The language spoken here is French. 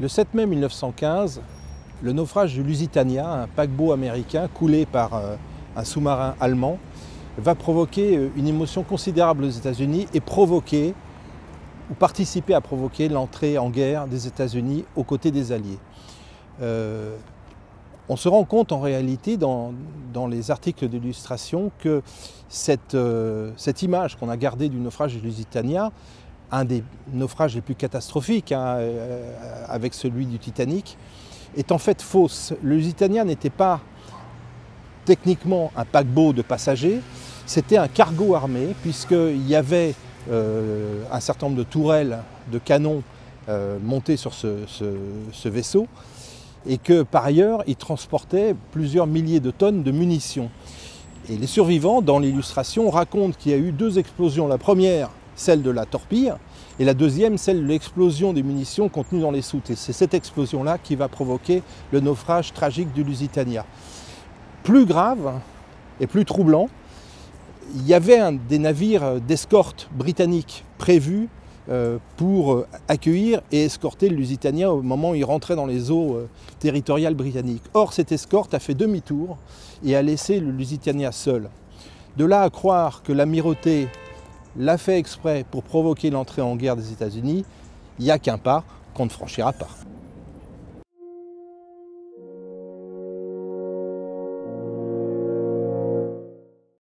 Le 7 mai 1915, le naufrage du Lusitania, un paquebot américain coulé par un sous-marin allemand, va provoquer une émotion considérable aux États-Unis et provoquer, ou participer à provoquer l'entrée en guerre des États-Unis aux côtés des Alliés. On se rend compte en réalité dans les articles d'illustration que cette image qu'on a gardée du naufrage du Lusitania, un des naufrages les plus catastrophiques avec celui du Titanic, est en fait fausse. Le Lusitania n'était pas techniquement un paquebot de passagers, c'était un cargo armé puisqu'il y avait un certain nombre de tourelles de canons montées sur ce vaisseau et que par ailleurs il transportait plusieurs milliers de tonnes de munitions. Et les survivants dans l'illustration racontent qu'il y a eu deux explosions. La première, celle de la torpille, et la deuxième, celle de l'explosion des munitions contenues dans les soutes. Et c'est cette explosion-là qui va provoquer le naufrage tragique du Lusitania. Plus grave et plus troublant, il y avait des navires d'escorte britanniques prévus pour accueillir et escorter le Lusitania au moment où il rentrait dans les eaux territoriales britanniques. Or, cette escorte a fait demi-tour et a laissé le Lusitania seul. De là à croire que l'amirauté l'a fait exprès pour provoquer l'entrée en guerre des États-Unis, il n'y a qu'un pas qu'on ne franchira pas.